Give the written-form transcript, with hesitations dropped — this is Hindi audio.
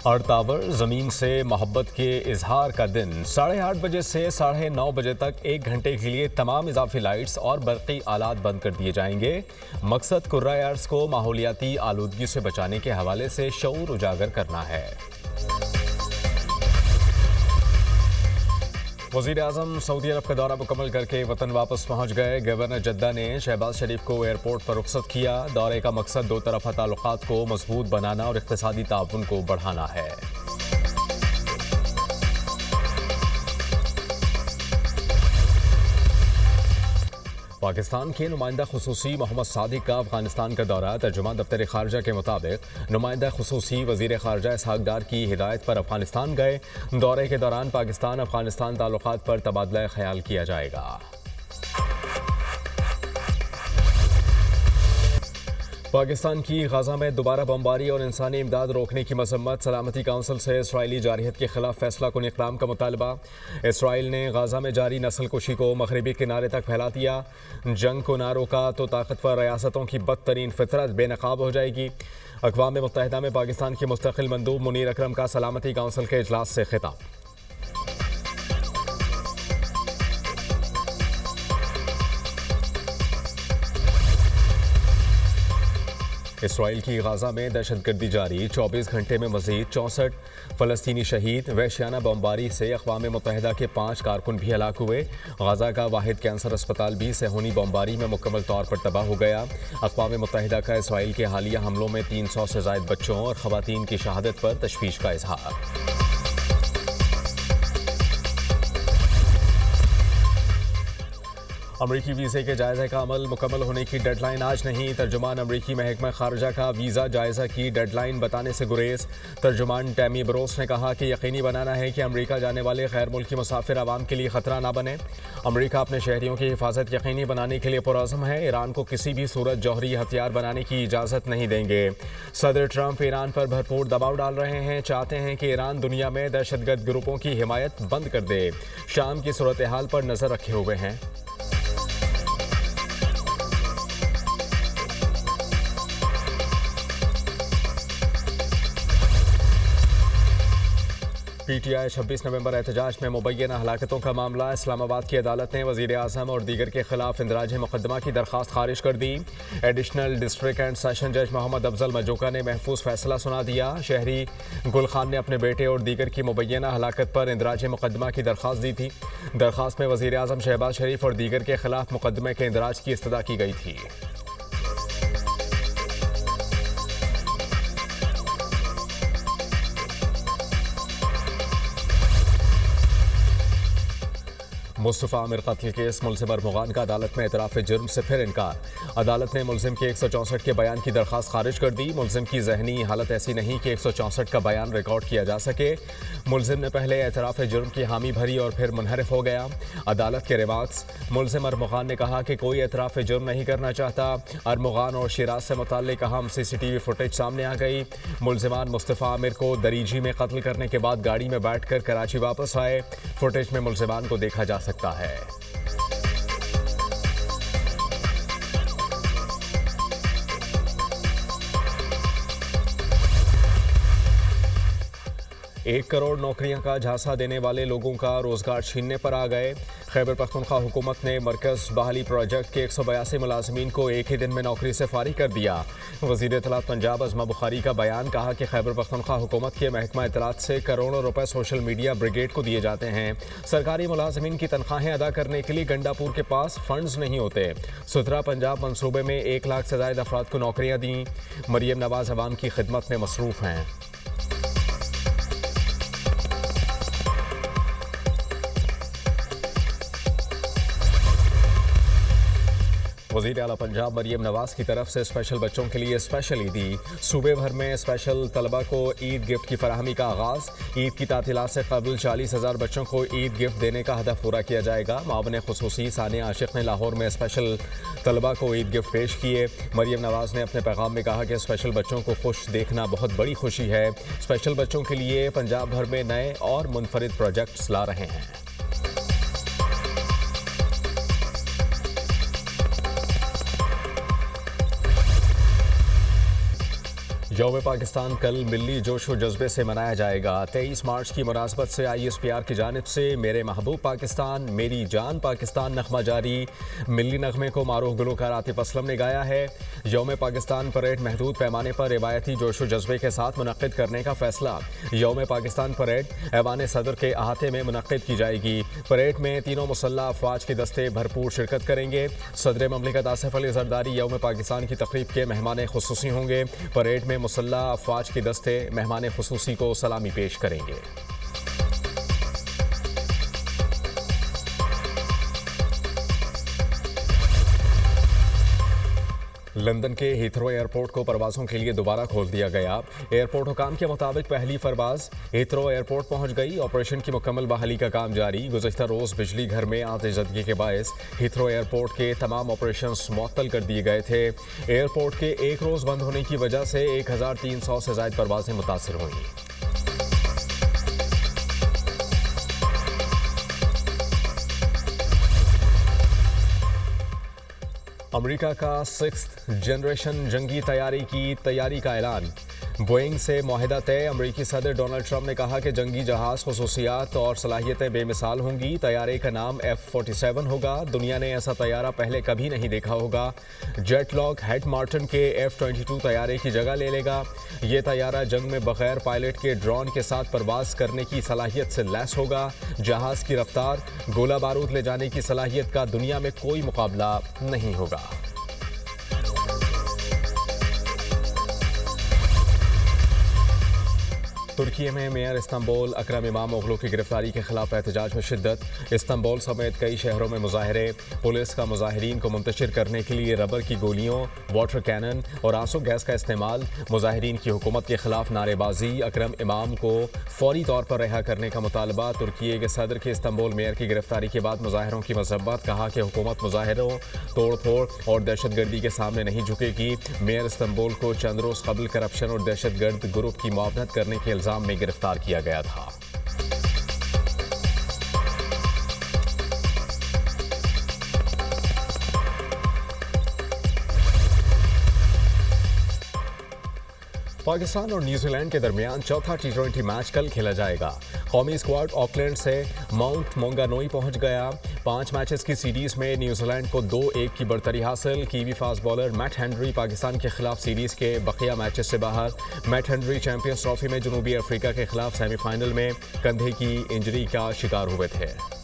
अर्थ टावर ज़मीन से मोहब्बत के इजहार का दिन 8:30 बजे से 9:30 बजे तक 1 घंटे के लिए तमाम इजाफी लाइट्स और बरक़ी आलात बंद कर दिए जाएंगे। मकसद कुर्राए अर्ज़ को माहौलियाती आलूदगी से बचाने के हवाले से शऊर उजागर करना है। वज़ीर आज़म सऊदी अरब का दौरा मुकम्मल करके वतन वापस पहुंच गए। गवर्नर जद्दा ने शहबाज शरीफ को एयरपोर्ट पर रुखसत किया। दौरे का मकसद दो तरफ़ा ताल्लुकात को मजबूत बनाना और इक़्तिसादी ताउन को बढ़ाना है। पाकिस्तान के नुमाइंदा खुसूसी मोहम्मद सादिक का अफगानिस्तान का दौरा। तर्जुमान दफ्तर खारजा के मुताबिक नुमाइंदा खुसूसी वज़ीर खारजा इसहाक डार की हिदायत पर अफगानिस्तान गए। दौरे के दौरान पाकिस्तान अफगानिस्तान ताल्लुकात पर तबादला ख्याल किया जाएगा। पाकिस्तान की गाजा में दोबारा बमबारी और इंसानी इमदाद रोकने की मजम्मत। सलामती काउंसिल से इसराइली जारहियत के खिलाफ फैसला कुन इक़दाम का मुतालबा। इसराइल ने गाजा में जारी नस्ल कुशी को मगरबी किनारे तक फैला दिया। जंग को ना रोका तो ताकतवर रियासतों की बदतरीन फितरत बेनकाब हो जाएगी। अक़वाम मुत्तहिदा में पाकिस्तान के मुस्तकिल मंदूब मुनीर अकरम का सलामती काउंसिल के इजलास से खिताब। इसराइल की गाजा में दहशतगर्दी जारी। 24 घंटे में मजीद 64 फ़लस्तीनी शहीद। वहशियाना बमबारी से अक़वाम मुत्तहिदा के 5 कारकुन भी हलाक हुए। गाजा का वाहिद कैंसर अस्पताल भी सेहूनी बमबारी में मुकम्मल तौर पर तबाह हो गया। अक़वाम मुत्तहिदा का इसराइल के हालिया हमलों में 300 से ज़ायद बच्चों और ख़वातीन की शहादत पर तशवीश का इजहार। अमरीकी वीज़े के जायज़े का अमल मुकम्मल होने की डेडलाइन आज नहीं। तर्जुमान अमरीकी महकमा खारजा का वीज़ा जायज़ा की डेडलाइन बताने से गुरेज। तर्जुमान टैमी ब्रोस ने कहा कि यकीनी बनाना है कि अमरीका जाने वाले गैर मुल्की मुसाफिर आवाम के लिए ख़तरा ना बने। अमरीका अपने शहरियों की हिफाजत यकीनी बनाने के लिए पुरअज़्म है। ईरान को किसी भी सूरत जौहरी हथियार बनाने की इजाज़त नहीं देंगे। सदर ट्रंप ईरान पर भरपूर दबाव डाल रहे हैं। चाहते हैं कि ईरान दुनिया में दहशतगर्द ग्रुपों की हिमायत बंद कर दे। शाम की सूरत हाल पर नज़र रखे हुए हैं। PTI 26 नवंबर एहतजाज में मुबैना हलाकतों का मामला। इस्लामाबाद की अदालत ने वज़ीर आज़म और दीगर के खिलाफ इंदराज मुकदमा की दरख्वास्त खारिज कर दी। एडिशनल डिस्ट्रिक्ट एंड सेशन जज मोहम्मद अफजल मजूका ने महफूज फैसला सुना दिया। शहरी गुल खान ने अपने बेटे और दीगर की मुबैना हलाकत पर इंदराज मुकदमा की दरख्वास्त दी थी। दरख्वास्त में वज़ीर आज़म शहबाज शरीफ और दीगर के खिलाफ मुकदमे के इंदराज की इस्तदा की गई थी। मुस्तफ़ा आमिर कत्ल केस मुलज़िम अरमुगान का अदालत में एतराफ़ जुर्म से फिर इनकार। अदालत ने मुलज़िम के 164 के बयान की दरख्वास्त खारिज कर दी। मुलज़िम की जहनी हालत ऐसी नहीं कि 164 का बयान रिकॉर्ड किया जा सके। मुलज़िम ने पहले एतराफ़ जुर्म की हामी भरी और फिर मुनहरिफ हो गया। अदालत के रिमार्क्स। मुलज़िम अरमुगान ने कहा कि कोई एतराफ़ जुर्म नहीं करना चाहता। अरमुगान और शिराज से मुताल्लिक़ अहम CCTV फुटेज सामने आ गई। मुलज़िमान मुस्तफ़ा आमिर को दरीजी में कत्ल करने के बाद गाड़ी में बैठ कर कराची वापस आए। फुटेज में मुलज़िमान को देखा जा सकता है। एक करोड़ नौकरियां का झांसा देने वाले लोगों का रोजगार छीनने पर आ गए। खैबर पख्तूनख्वा हुकूमत ने मरकज़ बहाली प्रोजेक्ट के 182 मुलाजमीन को एक ही दिन में नौकरी से फारिग कर दिया। वज़ीर इत्तलात पंजाब अज़मा बुखारी का बयान। कहा कि खैबर पख्तूनख्वा हुकूमत के महकमा इत्तलात से करोड़ों रुपए सोशल मीडिया ब्रिगेड को दिए जाते हैं। सरकारी मुलाजमीन की तनख्वाहें अदा करने के लिए गंडापुर के पास फंड्स नहीं होते। सुथरा पंजाब मनसूबे में 1 लाख से ज़ायद अफराद को नौकरियाँ दी। मरियम नवाज अवाम की खिदमत में मसरूफ़ हैं। वज़ीर आला पंजाब मरियम नवाज की तरफ से स्पेशल बच्चों के लिए स्पेशल ईदी। सूबे भर में स्पेशल तलबा को ईद गिफ्ट की फराहमी का आगाज़। ईद की तातीलात से कबल 40,000 बच्चों को ईद गिफ्ट देने का हदफ पूरा किया जाएगा। मावन खुसूसी सानिया आशिक ने लाहौर में स्पेशल तलबा को ईद गिफ्ट पेश किए। मरियम नवाज ने अपने पैगाम में कहा कि स्पेशल बच्चों को खुश देखना बहुत बड़ी खुशी है। स्पेशल बच्चों के लिए पंजाब भर में नए और मुनफरिद प्रोजेक्ट्स ला रहे हैं। यौम पाकिस्तान कल मिली जोश व जज्बे से मनाया जाएगा। 23 मार्च की मुनासबत से ISPR की जानिब से मेरे महबूब पाकिस्तान मेरी जान पाकिस्तान नगमा जारी। मिली नगमे को मारूफ गुलकार आतिफ असलम ने गाया है। यौम पाकिस्तान परेड महदूद पैमाने पर रिवायती जोश व जज्बे के साथ मुनक्किद करने का फैसला। यौम पाकिस्तान परेड ऐवान सदर के अहाते में मुनक्किद की जाएगी। परेड में तीनों मुसल्लह अफवाज के दस्ते भरपूर शिरकत करेंगे। सदर ममलिकत आसिफ अली जरदारी यौम पाकिस्तान की तकरीब के मेहमान खुसूसी होंगे। परेड में मुसल्लह अफवाज के दस्ते मेहमान खुसूसी को सलामी पेश करेंगे। लंदन के हीथ्रो एयरपोर्ट को परवाज़ों के लिए दोबारा खोल दिया गया। एयरपोर्ट हुकाम के मुताबिक पहली परवाज़ हीथ्रो एयरपोर्ट पहुंच गई। ऑपरेशन की मुकम्मल बहाली का काम जारी। गुज़श्ता रोज़ बिजली घर में आतिशज़दगी के बायस हीथ्रो एयरपोर्ट के तमाम ऑपरेशन मुअत्तल कर दिए गए थे। एयरपोर्ट के एक रोज़ बंद होने की वजह से 1300 से ज़ायद परवाज़ें मुतासर हुई। अमेरिका का 6th जनरेशन जंगी तैयारी का ऐलान। बोइंग से मुआहिदा तय। अमेरिकी सदर डोनाल्ड ट्रंप ने कहा कि जंगी जहाज खुसूसियात और सलाहियतें बेमिसाल होंगी। तैयारे का नाम F-47 होगा। दुनिया ने ऐसा तैयारा पहले कभी नहीं देखा होगा। जेट लॉक हेड मार्टिन के F-22 तैयारे की जगह ले लेगा। ये तैयारा जंग में बगैर पायलट के ड्रोन के साथ परवाज करने की सलाहियत से लैस होगा। जहाज की रफ्तार, गोला बारूद ले जाने की सलाहियत का दुनिया में कोई मुकाबला नहीं होगा। तुर्की में मेयर इस्तांबुल अकरम इमाम ओगलू की गिरफ्तारी के खिलाफ एहतजाज में शिद्दत। इस्तांबुल समेत कई शहरों में मुजाहरे। पुलिस का मुजाहिरीन को मुंतशिर करने के लिए रबर की गोलियों, वाटर कैनन और आंसू गैस का इस्तेमाल। मुजाहिरीन की हुकूमत के खिलाफ नारेबाजी। अकरम इमाम को फौरी तौर पर रिहा करने का मुतालबा। तुर्की के सदर की इस्तांबुल मेयर की गिरफ्तारी के बाद मुजाहिरों की मज़म्मत। कहा कि हुकूमत मुजाहिरों, तोड़ फोड़ और दहशतगर्दी के सामने नहीं झुकेगी। मेयर इस्तांबुल को चंद रोज़ कबल करप्शन और दहशतगर्द ग्रुप की मुआवनत करने के में गिरफ्तार किया गया था। पाकिस्तान और न्यूजीलैंड के दरमियान चौथा T20 मैच कल खेला जाएगा। कौमी स्क्वाड ऑकलैंड से माउंट मोंगानोई पहुंच गया। 5 मैचेस की सीरीज में न्यूजीलैंड को 2-1 की बढ़तरी हासिल। Kiwi fast bowler Matt Henry Pakistan के खिलाफ सीरीज के बकिया मैचेस से बाहर। मैट हेनरी चैंपियंस ट्रॉफी में जनूबी अफ्रीका के खिलाफ सेमीफाइनल में कंधे की इंजरी का शिकार हुए थे।